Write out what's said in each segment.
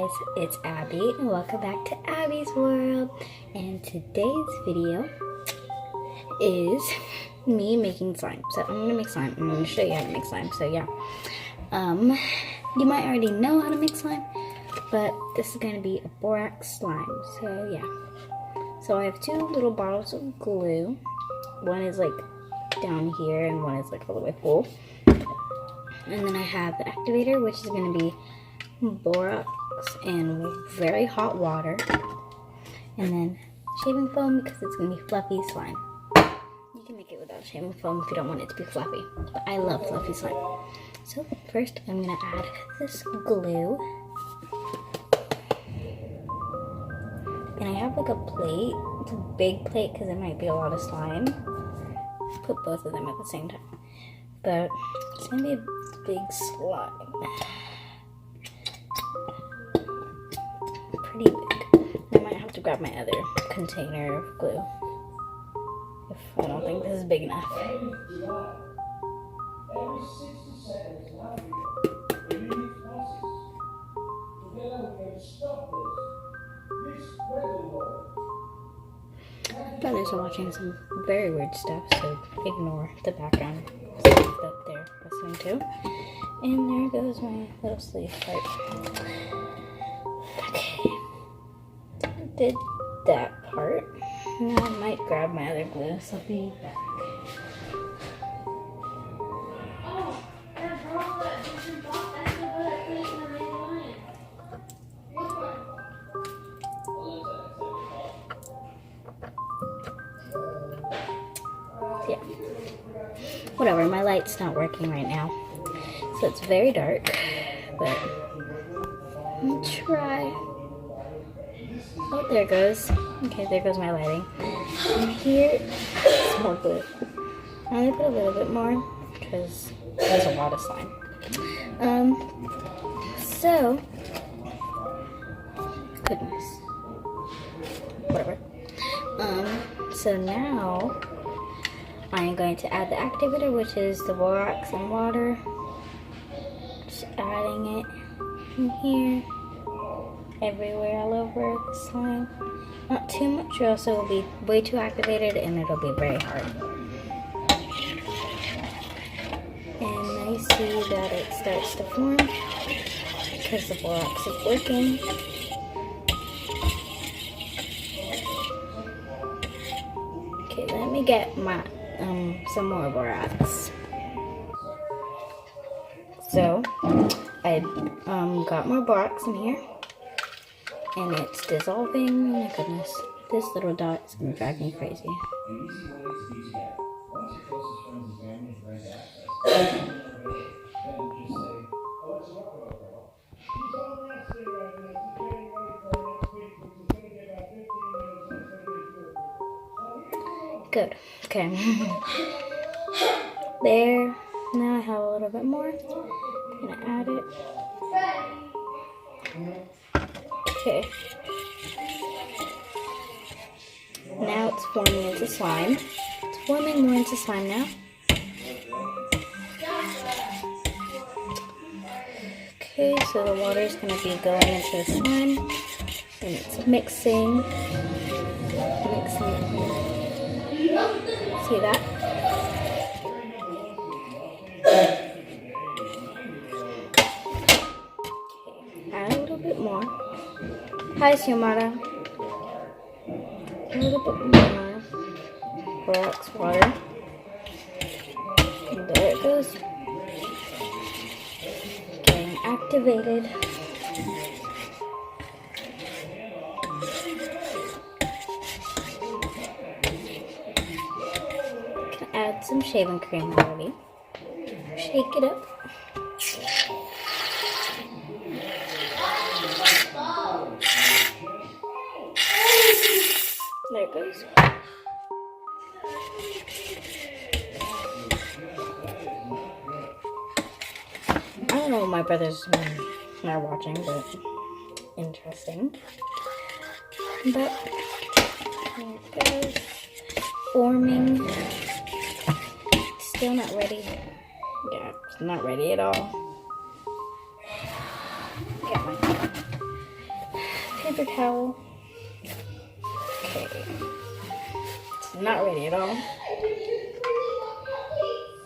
guys, it's Abby and welcome back to Abby's World. And today's video is me making slime. So I'm gonna make slime. I'm gonna show you how to make slime. So yeah, you might already know how to make slime, but this is gonna be a borax slime. So yeah, so I have two little bottles of glue. One is like down here and one is like all the way full. And then I have the activator, which is gonna be borax and very hot water, and then shaving foam because it's gonna be fluffy slime. You can make it without shaving foam if you don't want it to be fluffy, but I love fluffy slime. So first I'm gonna add this glue, and I have like a plate. It's a big plate because it might be a lot of slime. Put both of them at the same time, but it's gonna be a big slime. Pretty big. I might have to grab my other container of glue if I don't think this is big enough. Brothers are watching some very weird stuff, so ignore the background stuff that they're listening to. And there goes my little sleeve part. Okay. Did that part. Now I might grab my other glue, so I'll be back. Yeah. Whatever, my light's not working right now, so it's very dark, but I'm gonna try. Oh, there it goes. Okay, there goes my lighting. And here, it's more glue. I'm gonna put a little bit more because there's a lot of slime. So, goodness, whatever. So now I'm going to add the activator, which is the borax and water. Just adding it in here. Everywhere, all over the slime. Not too much, or else it will be way too activated and it'll be very hard. And I see that it starts to form because the borax is working. Okay, let me get my some more borax. So I got more borax in here. And it's dissolving. Oh my goodness. This little dot is going to drive me crazy. Good. Okay. There. Now I have a little bit more. I'm going to add it. Okay. Now it's forming into slime. It's forming more into slime now. Okay, so the water is going to be going into the slime. And it's mixing. See that? More. Hi, Xiomara. A little bit more borax water. And there it goes. Getting activated. Can add some shaving cream already. Shake it up. There it goes. I don't know what my brothers are watching, but interesting. But there it goes. Forming. Still not ready. Yeah, it's not ready at all. Get my paper towel. Okay. It's not ready at all.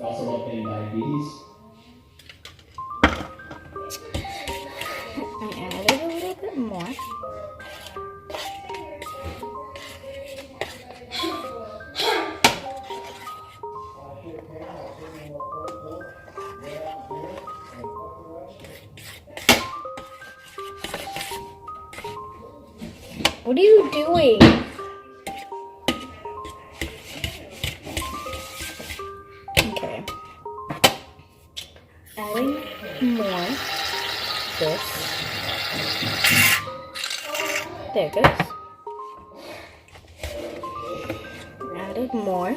Also updating diabetes. I added a little bit more. What are you doing? Okay. Adding more. This. There it goes. Added more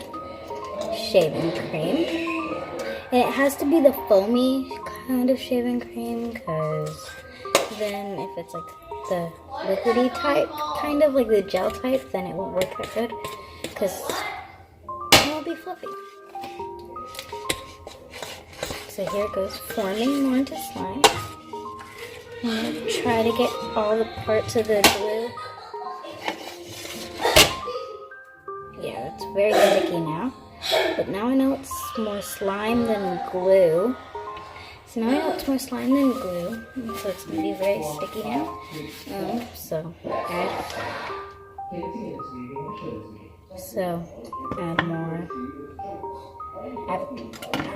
shaving cream. And it has to be the foamy kind of shaving cream, because then if it's like the liquidy type, kind of like the gel type, then it won't work that good, because it won't be fluffy. So here it goes, forming more into slime. I'm going to try to get all the parts of the glue. Yeah, it's very sticky now. But now I know it's more slime than glue. So now I know it's more slime than glue. So it's going to be very sticky now. So add more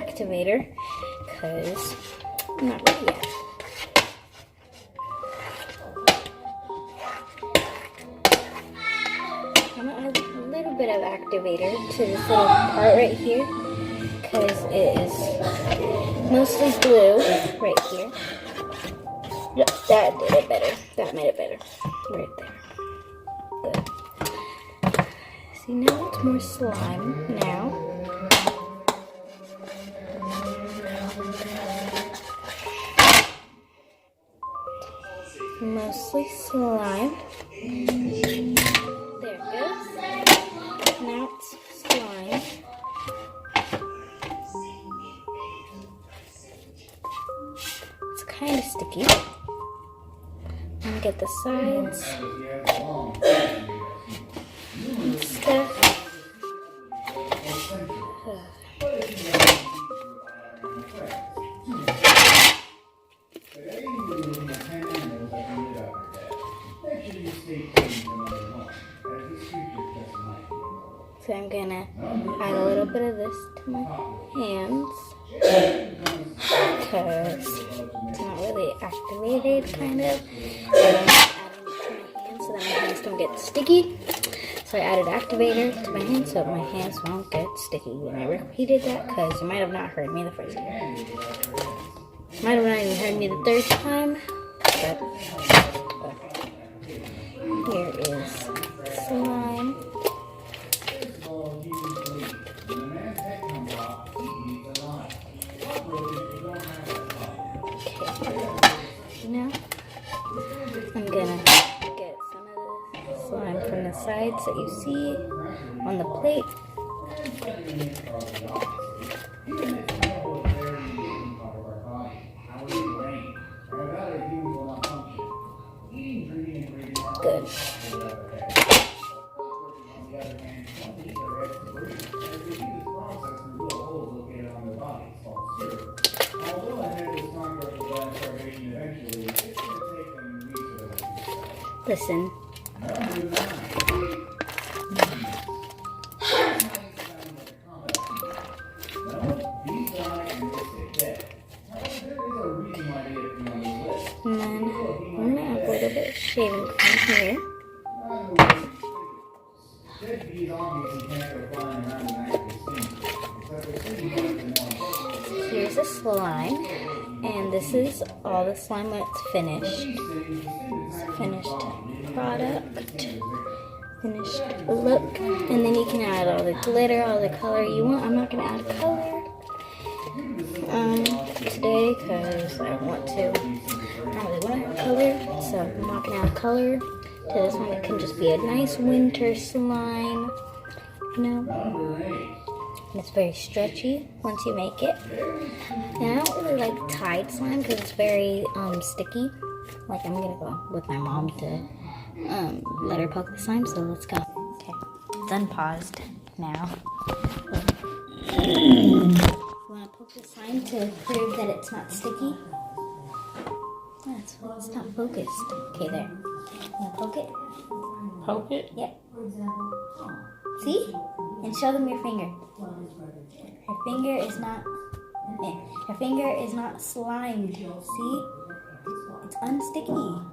activator, because I'm not ready yet. I'm going to add a little bit of activator to this little part right here, because it is mostly glue right here. Yep, that did it better. That made it better. Right there. Good. See, now it's more slime now. Mostly slime. There it goes. Now it's slime. It's kind of sticky. And get the sides and stuff. So I'm gonna add a little bit of this to my hands, because it's not really activated, kind of. And I'm adding it to my hands so that my hands don't get sticky. So I added activator to my hands so my hands won't get sticky. And I repeated that because you might have not heard me the first time. You might have not even heard me the third time. But here is slime. Now, I'm gonna get some of the slime from the sides that you see on the plate. Good. Listen. And then I'm going to add a little bit of shaving cream here. Here's the slime, and this is all the slime when it's finished. Finished product, finished look, and then you can add all the glitter, all the color you want. I'm not going to add color today because I don't want to. I don't really want to have color, so I'm not going to add color to this one. It can just be a nice winter slime, you know. And it's very stretchy once you make it. And I don't really like Tide slime because it's very sticky. Like, I'm gonna go with my mom to let her poke the slime, so let's go. Okay, it's unpaused now. You want to poke the slime to prove that it's not sticky? That's why it's not focused. Okay, there. You want to poke it? Poke it? Yep. See? And show them your finger. Her finger is not. Her finger is not slimed. See? It's unsticky.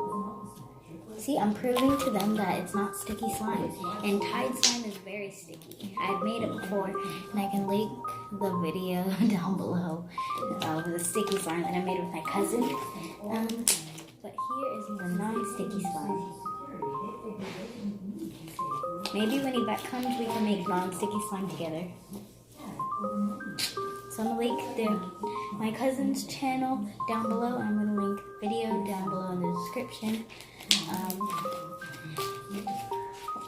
See, I'm proving to them that it's not sticky slime. And Tide slime is very sticky. I've made it before, and I can link the video down below of the sticky slime that I made with my cousin. But here is the non-sticky slime. Maybe when Yvette comes, we can make non-sticky slime together. So I'm going to link my cousin's channel down below. I'm going to link the video down below in the description.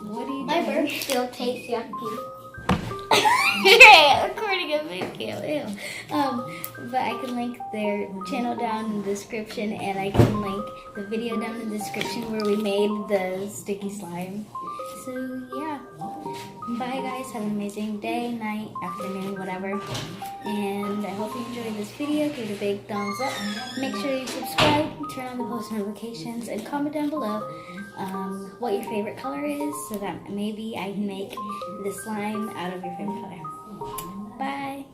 What do you My do? burp still tastes yucky. Recording a video, ew. But I can link their channel down in the description, and I can link the video down in the description where we made the sticky slime. So yeah, bye guys, have an amazing day, night, afternoon, whatever, and I hope you enjoyed this video. Give it a big thumbs up, make sure you subscribe, turn on the post notifications, and comment down below what your favorite color is, so that maybe I can make the slime out of your favorite color. Bye!